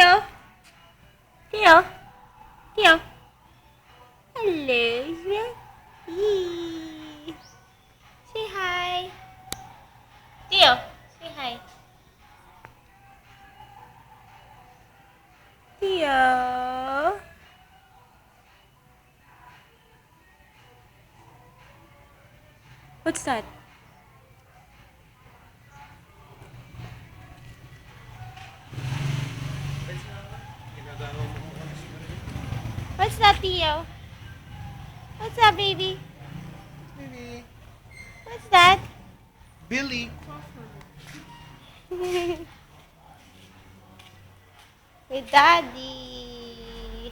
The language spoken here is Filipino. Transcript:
Theo. Theo. Theo. Hello. Yee. Say hi. Theo. Say hi. Theo. What's that? What's that, Theo? What's that, baby? Billy. What's that? Billy. With Daddy.